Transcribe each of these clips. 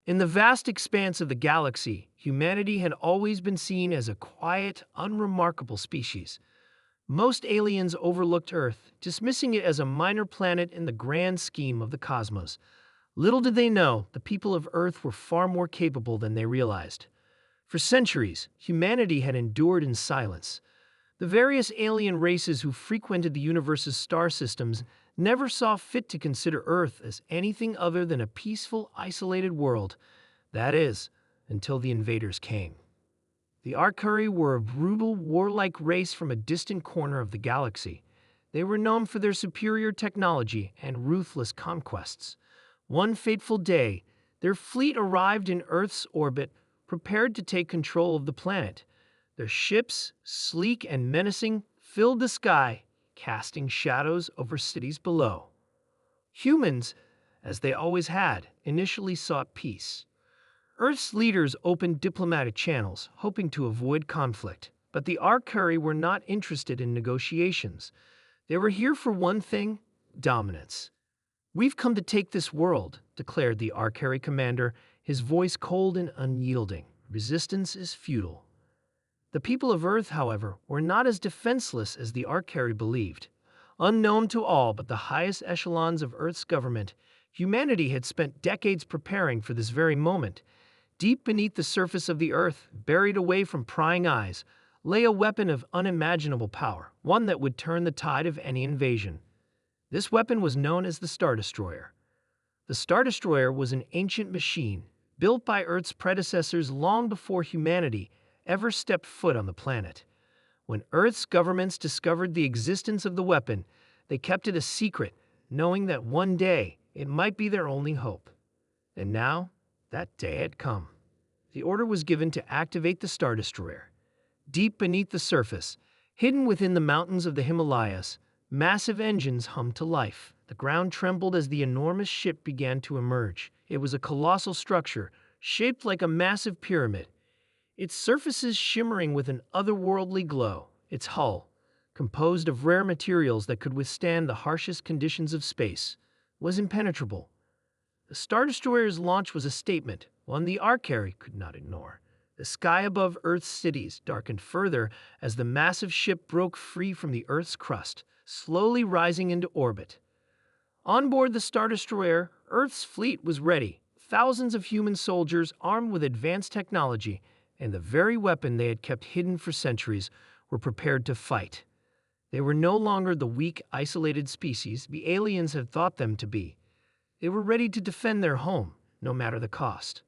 In the vast expanse of the galaxy, humanity had always been seen as a quiet, unremarkable species. Most aliens overlooked Earth, dismissing it as a minor planet in the grand scheme of the cosmos. Little did they know, the people of Earth were far more capable than they realized. For centuries, humanity had endured in silence. The various alien races who frequented the universe's star systems never saw fit to consider Earth as anything other than a peaceful, isolated world. That is, until the invaders came. The Arcuri were a brutal, warlike race from a distant corner of the galaxy. They were known for their superior technology and ruthless conquests. One fateful day, their fleet arrived in Earth's orbit, prepared to take control of the planet. Their ships, sleek and menacing, filled the sky, casting shadows over cities below. Humans, as they always had, initially sought peace. Earth's leaders opened diplomatic channels, hoping to avoid conflict. But the Arcuri were not interested in negotiations. They were here for one thing: dominance. "We've come to take this world," declared the Arcuri commander, his voice cold and unyielding. "Resistance is futile." The people of Earth, however, were not as defenseless as the Arcuri believed. Unknown to all but the highest echelons of Earth's government, humanity had spent decades preparing for this very moment. Deep beneath the surface of the Earth, buried away from prying eyes, lay a weapon of unimaginable power, one that would turn the tide of any invasion. This weapon was known as the Stardestroyer. The Stardestroyer was an ancient machine, built by Earth's predecessors long before humanity ever stepped foot on the planet. When Earth's governments discovered the existence of the weapon, they kept it a secret, knowing that one day it might be their only hope. And now, that day had come. The order was given to activate the Stardestroyer. Deep beneath the surface, hidden within the mountains of the Himalayas, massive engines hummed to life. The ground trembled as the enormous ship began to emerge. It was a colossal structure, shaped like a massive pyramid, its surfaces shimmering with an otherworldly glow. Its hull, composed of rare materials that could withstand the harshest conditions of space, was impenetrable. The Stardestroyer's launch was a statement, one the Arcuri could not ignore. The sky above Earth's cities darkened further as the massive ship broke free from the Earth's crust, slowly rising into orbit. On board the Stardestroyer, Earth's fleet was ready. Thousands of human soldiers armed with advanced technology and the very weapon they had kept hidden for centuries were prepared to fight. They were no longer the weak, isolated species the aliens had thought them to be. They were ready to defend their home, no matter the cost.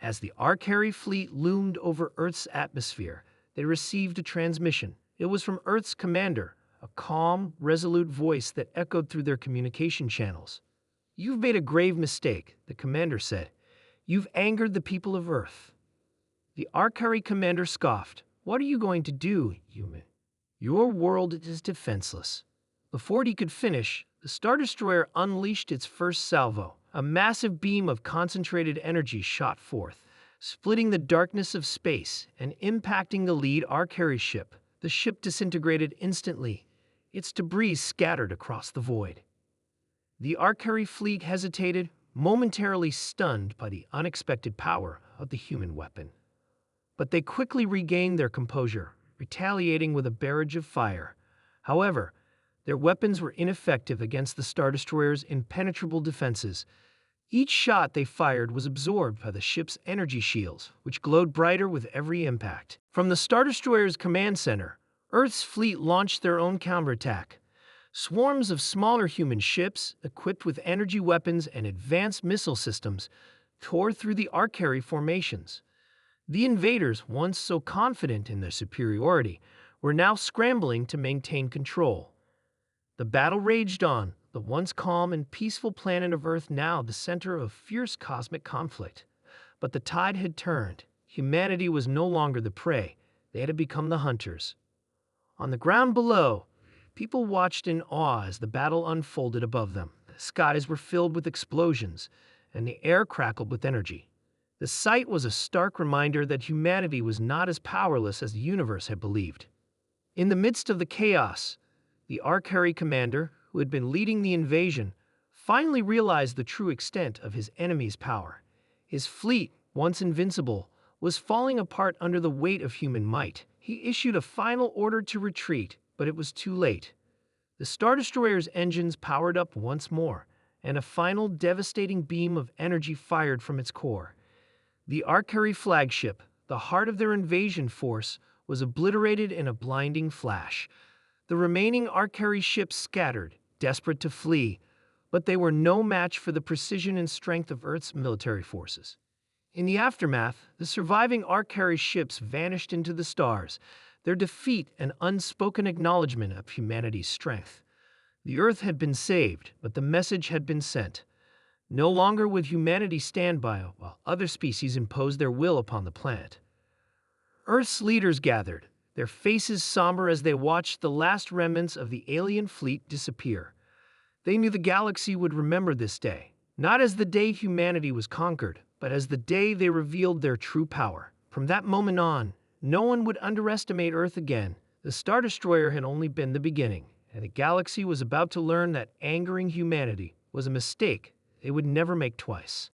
As the Arcuri fleet loomed over Earth's atmosphere, they received a transmission. It was from Earth's commander, a calm, resolute voice that echoed through their communication channels. "You've made a grave mistake," the commander said. "You've angered the people of Earth." The Arcuri commander scoffed. "What are you going to do, human? Your world is defenseless." Before he could finish, the Stardestroyer unleashed its first salvo. A massive beam of concentrated energy shot forth, splitting the darkness of space and impacting the lead Arcuri ship. The ship disintegrated instantly, its debris scattered across the void. The Arcuri fleet hesitated, momentarily stunned by the unexpected power of the human weapon. But they quickly regained their composure, retaliating with a barrage of fire. However, their weapons were ineffective against the Stardestroyer's impenetrable defenses. Each shot they fired was absorbed by the ship's energy shields, which glowed brighter with every impact. From the Stardestroyer's command center, Earth's fleet launched their own counterattack. Swarms of smaller human ships, equipped with energy weapons and advanced missile systems, tore through the Arcuri formations. The invaders, once so confident in their superiority, were now scrambling to maintain control. The battle raged on, the once calm and peaceful planet of Earth now the center of fierce cosmic conflict. But the tide had turned. Humanity was no longer the prey. They had become the hunters. On the ground below, people watched in awe as the battle unfolded above them. The skies were filled with explosions, and the air crackled with energy. The sight was a stark reminder that humanity was not as powerless as the universe had believed. In the midst of the chaos, the Arcuri commander, who had been leading the invasion, finally realized the true extent of his enemy's power. His fleet, once invincible, was falling apart under the weight of human might. He issued a final order to retreat, but it was too late. The Star Destroyer's engines powered up once more, and a final devastating beam of energy fired from its core. The Arcari flagship, the heart of their invasion force, was obliterated in a blinding flash. The remaining Arcari ships scattered, desperate to flee, but they were no match for the precision and strength of Earth's military forces. In the aftermath, the surviving Arcari ships vanished into the stars, their defeat an unspoken acknowledgement of humanity's strength. The Earth had been saved, but the message had been sent. No longer would humanity stand by while other species imposed their will upon the planet. Earth's leaders gathered, their faces somber as they watched the last remnants of the alien fleet disappear. They knew the galaxy would remember this day, not as the day humanity was conquered, but as the day they revealed their true power. From that moment on, no one would underestimate Earth again. The Star Destroyer had only been the beginning, and the galaxy was about to learn that angering humanity was a mistake they would never make twice.